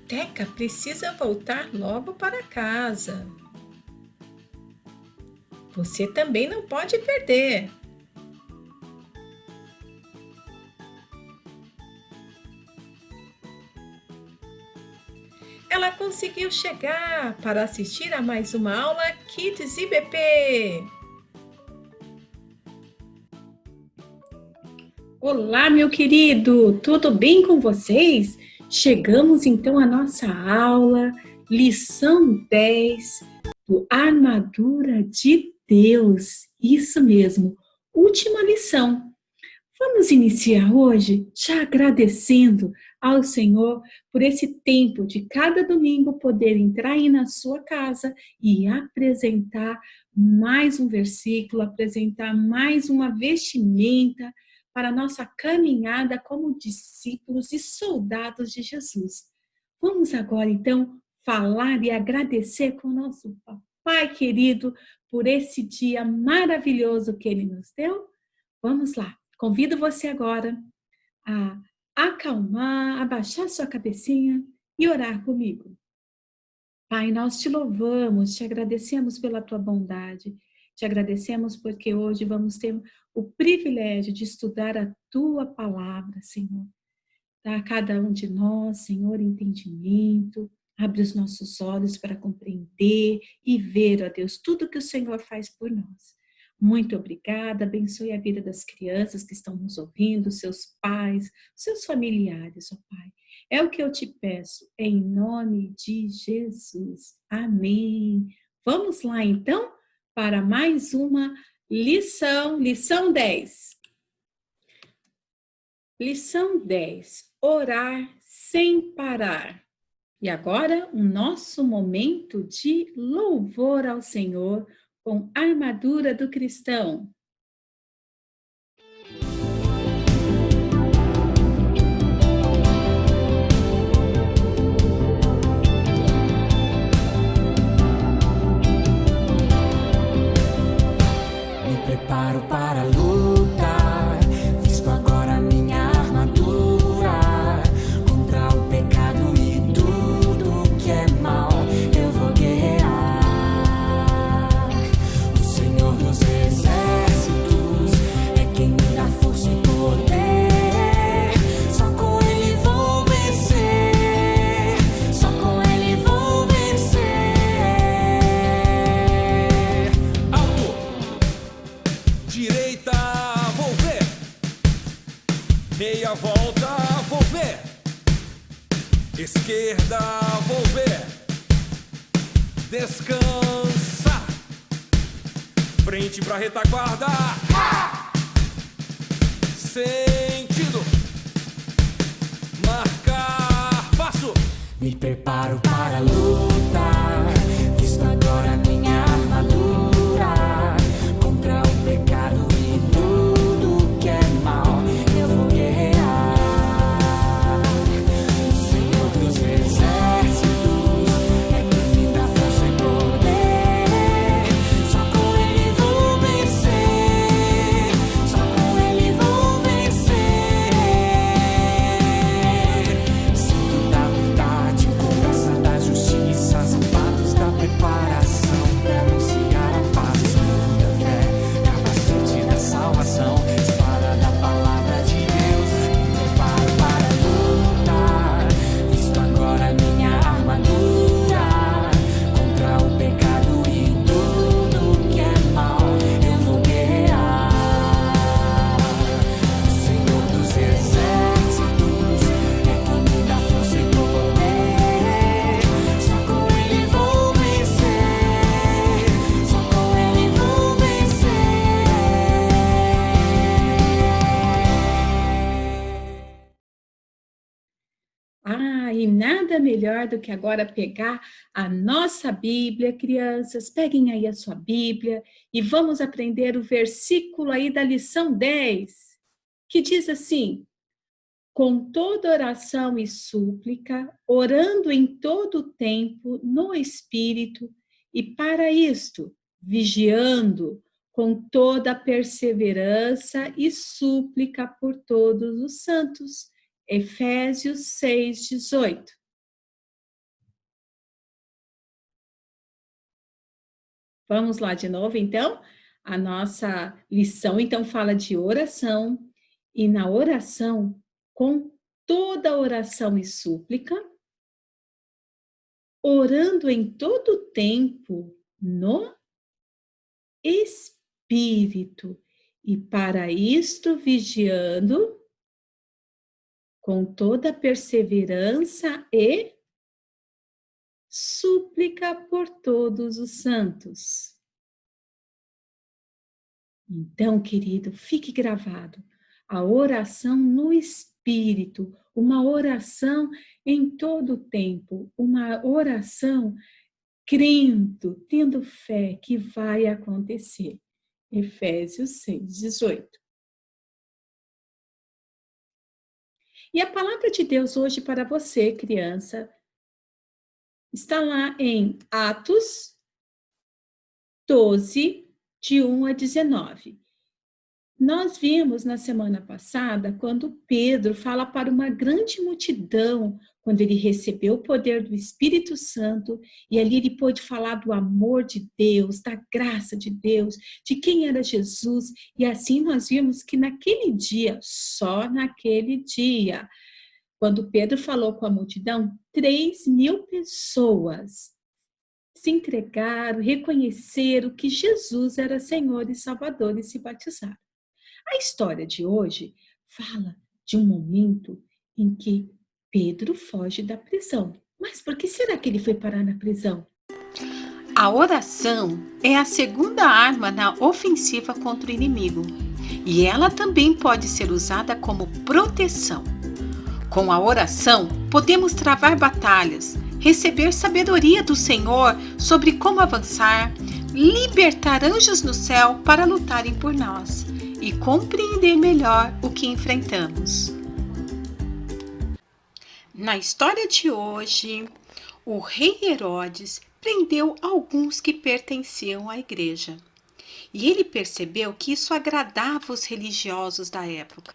Teca precisa voltar logo para casa. Você também não pode perder. Ela conseguiu chegar para assistir a mais uma aula Kids IBP. Olá, meu querido, tudo bem com vocês? Chegamos então à nossa aula, lição 10 do Armadura de Deus. Isso mesmo, última lição. Vamos iniciar hoje já agradecendo ao Senhor por esse tempo de cada domingo poder entrar aí na sua casa e apresentar mais um versículo, apresentar mais uma vestimenta para a nossa caminhada como discípulos e soldados de Jesus. Vamos agora então falar e agradecer com o nosso Pai querido por esse dia maravilhoso que Ele nos deu? Vamos lá. Convido você agora a acalmar, abaixar sua cabecinha e orar comigo. Pai, nós te louvamos, te agradecemos pela tua bondade, te agradecemos porque hoje vamos ter o privilégio de estudar a tua palavra, Senhor. Dá a cada um de nós, Senhor, entendimento, abre os nossos olhos para compreender e ver, ó Deus, tudo que o Senhor faz por nós. Muito obrigada, abençoe a vida das crianças que estão nos ouvindo, seus pais, seus familiares, ó Pai. É o que eu te peço, em nome de Jesus. Amém. Vamos lá, então, para mais uma lição 10. Lição 10. Orar sem parar. E agora, o nosso momento de louvor ao Senhor com a armadura do cristão. Me preparo para lutar, visto agora minha armadura, contra o pecado e tudo que é mal, eu vou guerrear. O Senhor dos exércitos é quem me dá força e poder, só com Ele vou vencer, só com Ele vou vencer. Direita, vou ver. Meia volta, vou ver. Esquerda, vou ver. Descansa. Frente pra retaguarda. Sentido. Marcar passo. Me preparo para lutar, visto agora minha armadura, contra o pecado e tudo que é mal, eu vou guerrear. O Senhor dos exércitos é quem me dá força e poder, só com Ele vou vencer, só com Ele vou vencer. Cinto da verdade, couraça da justiça, sapatos da preparação pra anunciar a paz, escudo da fé, capacete da salvação, espada da palavra de Deus. Me preparo para lutar, visto agora minha armadura, contra o pecado e tudo que é mal, eu vou guerrear. O Senhor dos exércitos é quem me dá força e poder, só com Ele vou vencer, só com Ele vou vencer. E nada melhor do que agora pegar a nossa Bíblia, crianças, peguem aí a sua Bíblia e vamos aprender o versículo aí da lição 10, que diz assim: com toda oração e súplica, orando em todo o tempo no Espírito, e para isto, vigiando com toda perseverança e súplica por todos os santos. Efésios 6:18. Vamos lá de novo, então? A nossa lição, então, fala de oração, e na oração, com toda oração e súplica, orando em todo o tempo no Espírito, e para isto vigiando com toda perseverança e súplica por todos os santos. Então, querido, fique gravado. A oração no Espírito, uma oração em todo o tempo, uma oração crendo, tendo fé que vai acontecer. Efésios 6:18. E a palavra de Deus hoje para você, criança, está lá em Atos 12, de 1 a 19. Nós vimos na semana passada quando Pedro fala para uma grande multidão, quando ele recebeu o poder do Espírito Santo, e ali ele pôde falar do amor de Deus, da graça de Deus, de quem era Jesus, e assim nós vimos que naquele dia, só naquele dia, quando Pedro falou com a multidão, 3.000 pessoas se entregaram, reconheceram que Jesus era Senhor e Salvador e se batizaram. A história de hoje fala de um momento em que Pedro foge da prisão. Mas por que será que ele foi parar na prisão? A oração é a segunda arma na ofensiva contra o inimigo, e ela também pode ser usada como proteção. Com a oração, podemos travar batalhas, receber sabedoria do Senhor sobre como avançar, libertar anjos no céu para lutarem por nós e compreender melhor o que enfrentamos. Na história de hoje, o rei Herodes prendeu alguns que pertenciam à igreja. E ele percebeu que isso agradava os religiosos da época.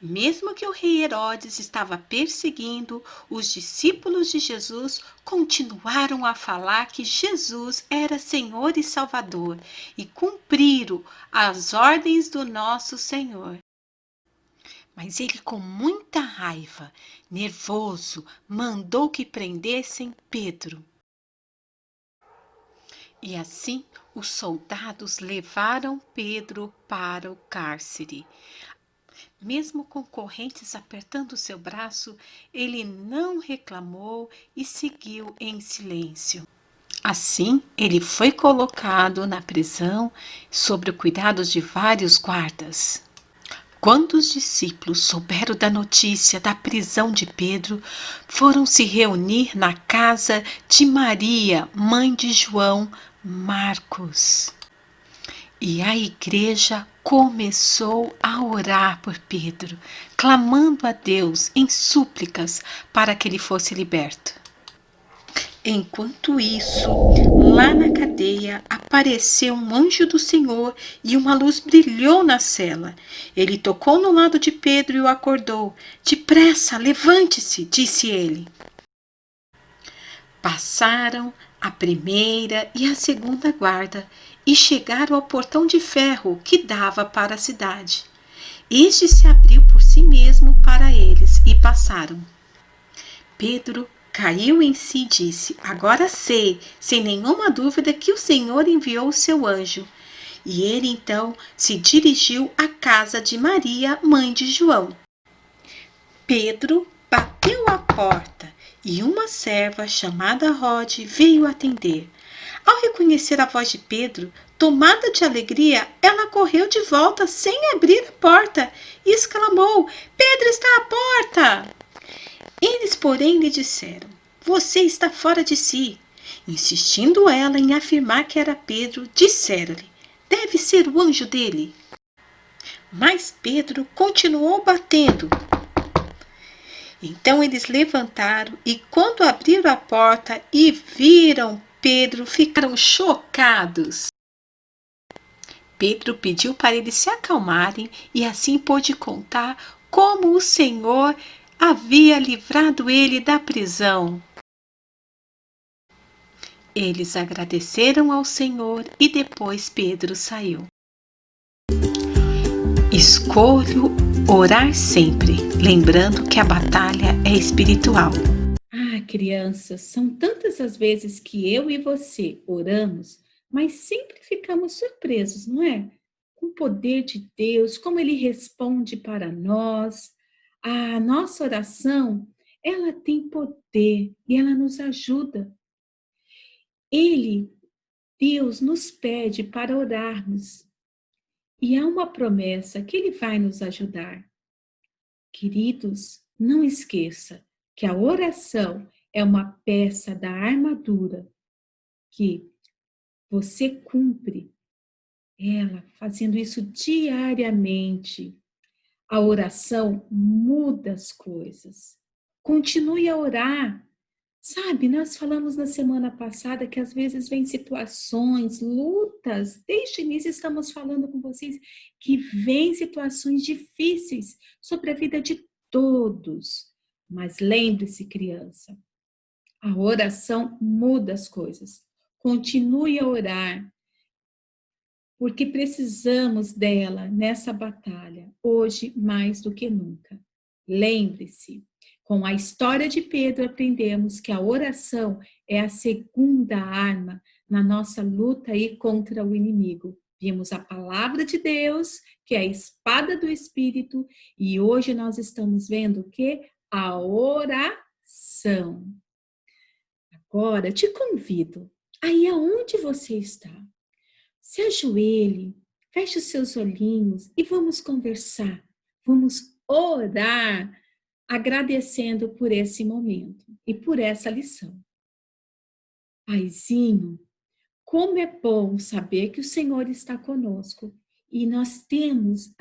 Mesmo que o rei Herodes estava perseguindo, os discípulos de Jesus continuaram a falar que Jesus era Senhor e Salvador e cumpriram as ordens do nosso Senhor. Mas ele, com muita raiva, nervoso, mandou que prendessem Pedro. E assim os soldados levaram Pedro para o cárcere. Mesmo com correntes apertando seu braço, ele não reclamou e seguiu em silêncio. Assim, ele foi colocado na prisão sob o cuidado de vários guardas. Quando os discípulos souberam da notícia da prisão de Pedro, foram se reunir na casa de Maria, mãe de João, Marcos. E a igreja começou a orar por Pedro, clamando a Deus em súplicas para que ele fosse liberto. Enquanto isso, lá na cadeia apareceu um anjo do Senhor e uma luz brilhou na cela. Ele tocou no lado de Pedro e o acordou. "Depressa, levante-se", disse ele. Passaram a primeira e a segunda guarda e chegaram ao portão de ferro que dava para a cidade. Este se abriu por si mesmo para eles e passaram. Pedro caiu em si e disse: "Agora sei, sem nenhuma dúvida, que o Senhor enviou o seu anjo." E ele então se dirigiu à casa de Maria, mãe de João. Pedro bateu à porta e uma serva chamada Rode veio atender. Ao reconhecer a voz de Pedro, tomada de alegria, ela correu de volta sem abrir a porta e exclamou: "Pedro está à porta!" Eles, porém, lhe disseram: "Você está fora de si." Insistindo ela em afirmar que era Pedro, disseram-lhe: "Deve ser o anjo dele." Mas Pedro continuou batendo. Então eles levantaram e, quando abriram a porta e viram Pedro, ficaram chocados. Pedro pediu para eles se acalmarem e assim pôde contar como o Senhor havia livrado ele da prisão. Eles agradeceram ao Senhor e depois Pedro saiu. Escolho orar sempre, lembrando que a batalha é espiritual. Ah, crianças, são tantas as vezes que eu e você oramos, mas sempre ficamos surpresos, não é? Com o poder de Deus, como Ele responde para nós. A nossa oração, ela tem poder e ela nos ajuda. Ele, Deus, nos pede para orarmos e há uma promessa que Ele vai nos ajudar. Queridos, não esqueça que a oração é uma peça da armadura que você cumpre ela fazendo isso diariamente. A oração muda as coisas. Continue a orar. Sabe, nós falamos na semana passada que às vezes vem situações, lutas, desde o início estamos falando com vocês que vem situações difíceis sobre a vida de todos. Mas lembre-se, criança, a oração muda as coisas. Continue a orar, porque precisamos dela nessa batalha, hoje mais do que nunca. Lembre-se, com a história de Pedro aprendemos que a oração é a segunda arma na nossa luta aí contra o inimigo. Vimos a palavra de Deus, que é a espada do Espírito, e hoje nós estamos vendo o quê? A oração. Agora, te convido, aí aonde você está, se ajoelhe, feche os seus olhinhos e vamos conversar, vamos orar, agradecendo por esse momento e por essa lição. Paizinho, como é bom saber que o Senhor está conosco e nós temos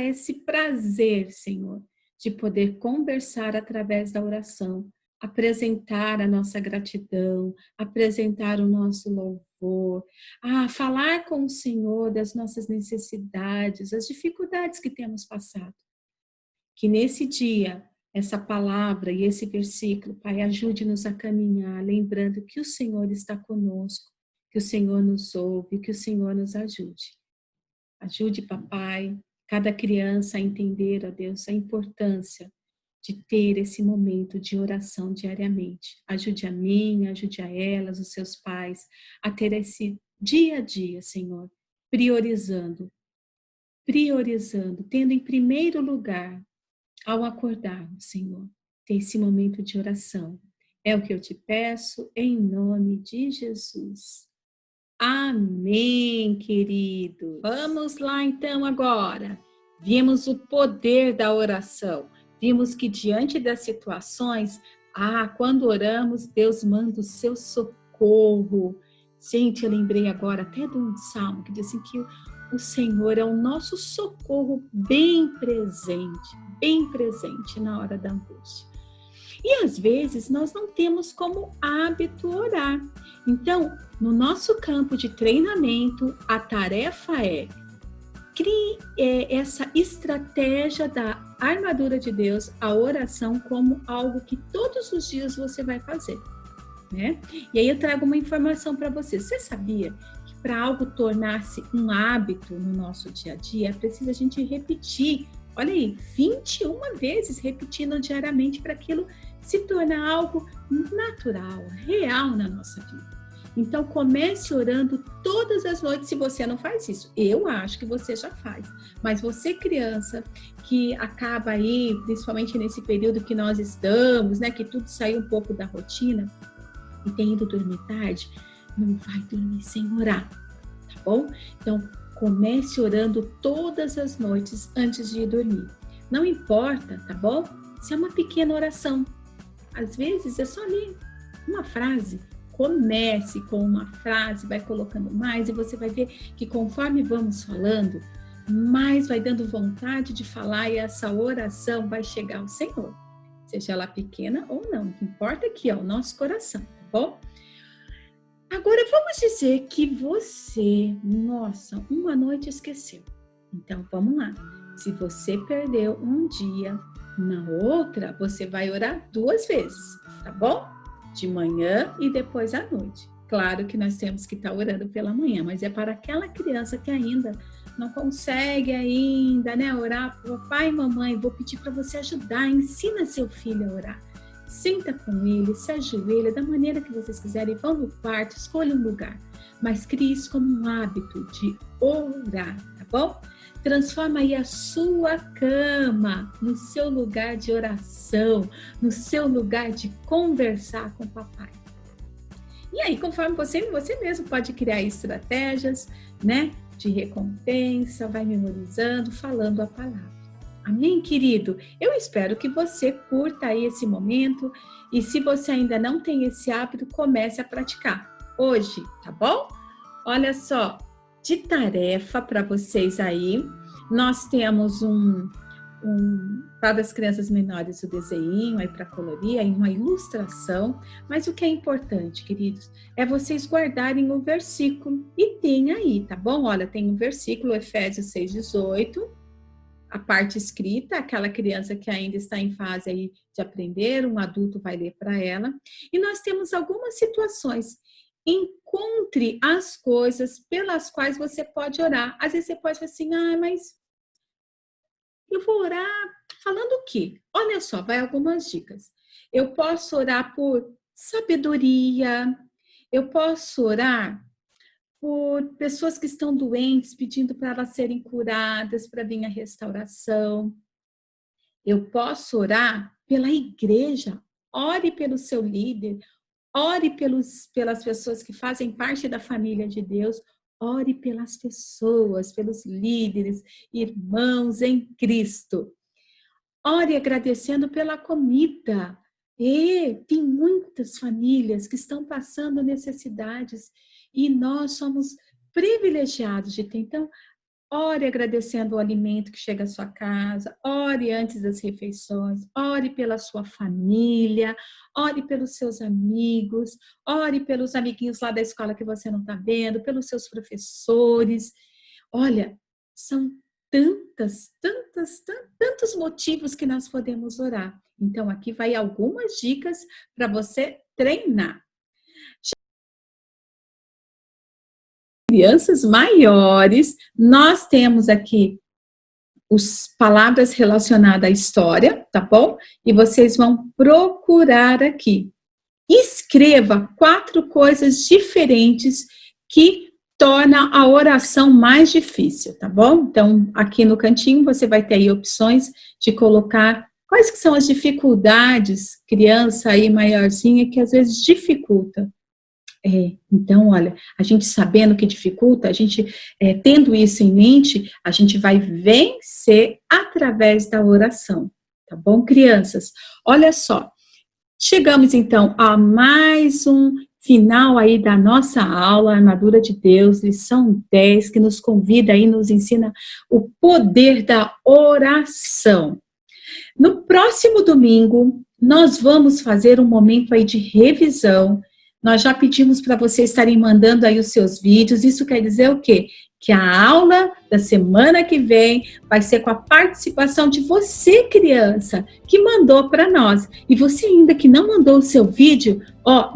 esse prazer, Senhor, de poder conversar através da oração, apresentar a nossa gratidão, apresentar o nosso louvor, falar com o Senhor das nossas necessidades, as dificuldades que temos passado. Que nesse dia, essa palavra e esse versículo, Pai, ajude-nos a caminhar, lembrando que o Senhor está conosco, que o Senhor nos ouve, que o Senhor nos ajude. Ajude, papai, cada criança a entender, ó Deus, a importância de ter esse momento de oração diariamente. Ajude a mim, ajude a elas, os seus pais, a ter esse dia a dia, Senhor, priorizando, tendo em primeiro lugar, ao acordarmos, Senhor, ter esse momento de oração. É o que eu te peço, em nome de Jesus. Amém, querido. Vamos lá então agora. Vimos o poder da oração. Vimos que diante das situações, quando oramos, Deus manda o seu socorro. Gente, eu lembrei agora até de um salmo que diz assim que o Senhor é o nosso socorro bem presente na hora da angústia. E às vezes nós não temos como hábito orar. Então, no nosso campo de treinamento, a tarefa é crie essa estratégia da armadura de Deus, a oração, como algo que todos os dias você vai fazer, né? E aí eu trago uma informação para você. Você sabia que para algo tornar-se um hábito no nosso dia a dia, é preciso a gente repetir, olha aí, 21 vezes repetindo diariamente para aquilo se tornar algo natural, real na nossa vida. Então, comece orando todas as noites, se você não faz isso. Eu acho que você já faz. Mas você, criança, que acaba aí, principalmente nesse período que nós estamos, né, que tudo saiu um pouco da rotina e tem ido dormir tarde, não vai dormir sem orar, tá bom? Então, comece orando todas as noites antes de ir dormir. Não importa, tá bom? Se é uma pequena oração. Às vezes é só ler uma frase. Comece com uma frase, vai colocando mais e você vai ver que conforme vamos falando, mais vai dando vontade de falar e essa oração vai chegar ao Senhor. Seja ela pequena ou não, o que importa aqui é o nosso coração, tá bom? Agora vamos dizer que você, uma noite esqueceu. Então vamos lá. Se você perdeu um dia, na outra você vai orar 2 vezes, tá bom? De manhã e depois à noite. Claro que nós temos que estar orando pela manhã, mas é para aquela criança que ainda não consegue ainda, né, orar. Papai e mamãe, vou pedir para você ajudar, ensina seu filho a orar. Senta com ele, se ajoelha, da maneira que vocês quiserem, vão no quarto, escolha um lugar. Mas crie isso como um hábito de orar, tá bom? Transforma aí a sua cama no seu lugar de oração, no seu lugar de conversar com o papai. E aí, conforme você mesmo pode criar estratégias, né, de recompensa, vai memorizando, falando a palavra. Amém, querido? Eu espero que você curta aí esse momento e se você ainda não tem esse hábito, comece a praticar hoje, tá bom? Olha só, de tarefa para vocês aí, nós temos para as crianças menores o desenho aí para colorir, aí uma ilustração, mas o que é importante, queridos, é vocês guardarem o versículo e tem aí, tá bom? Olha, tem um versículo, Efésios 6:18, a parte escrita, aquela criança que ainda está em fase aí de aprender, um adulto vai ler para ela, e nós temos algumas situações. Encontre as coisas pelas quais você pode orar. Às vezes você pode falar assim, mas eu vou orar falando o quê? Olha só, vai algumas dicas. Eu posso orar por sabedoria, eu posso orar por pessoas que estão doentes, pedindo para elas serem curadas, para vir a restauração. Eu posso orar pela igreja, ore pelo seu líder, ore pelas pessoas que fazem parte da família de Deus, ore pelas pessoas, pelos líderes, irmãos em Cristo. Ore agradecendo pela comida. E tem muitas famílias que estão passando necessidades e nós somos privilegiados de ter. Então, ore agradecendo o alimento que chega à sua casa, ore antes das refeições, ore pela sua família, ore pelos seus amigos, ore pelos amiguinhos lá da escola que você não está vendo, pelos seus professores. Olha, são tantos motivos que nós podemos orar. Então, aqui vai algumas dicas para você treinar. Crianças maiores, nós temos aqui as palavras relacionadas à história, tá bom? E vocês vão procurar aqui. Escreva 4 coisas diferentes que torna a oração mais difícil, tá bom? Então, aqui no cantinho você vai ter aí opções de colocar quais que são as dificuldades, criança aí maiorzinha, que às vezes dificulta. Então, olha, a gente sabendo que dificulta, a gente tendo isso em mente, a gente vai vencer através da oração, tá bom, crianças? Olha só, chegamos então a mais um final aí da nossa aula, Armadura de Deus, lição 10, que nos convida aí, nos ensina o poder da oração. No próximo domingo, nós vamos fazer um momento aí de revisão. Nós já pedimos para vocês estarem mandando aí os seus vídeos. Isso quer dizer o quê? Que a aula da semana que vem vai ser com a participação de você, criança, que mandou para nós. E você ainda que não mandou o seu vídeo,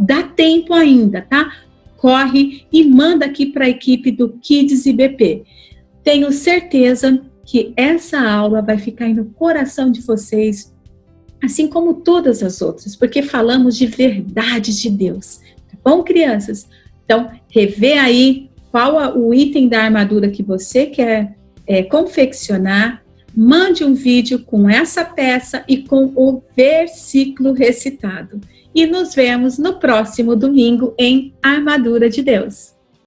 dá tempo ainda, tá? Corre e manda aqui para a equipe do Kids IBP. Tenho certeza que essa aula vai ficar aí no coração de vocês, assim como todas as outras, porque falamos de verdades de Deus. Tá bom, crianças? Então, revê aí qual o item da armadura que você quer confeccionar, mande um vídeo com essa peça e com o versículo recitado. E nos vemos no próximo domingo em Armadura de Deus.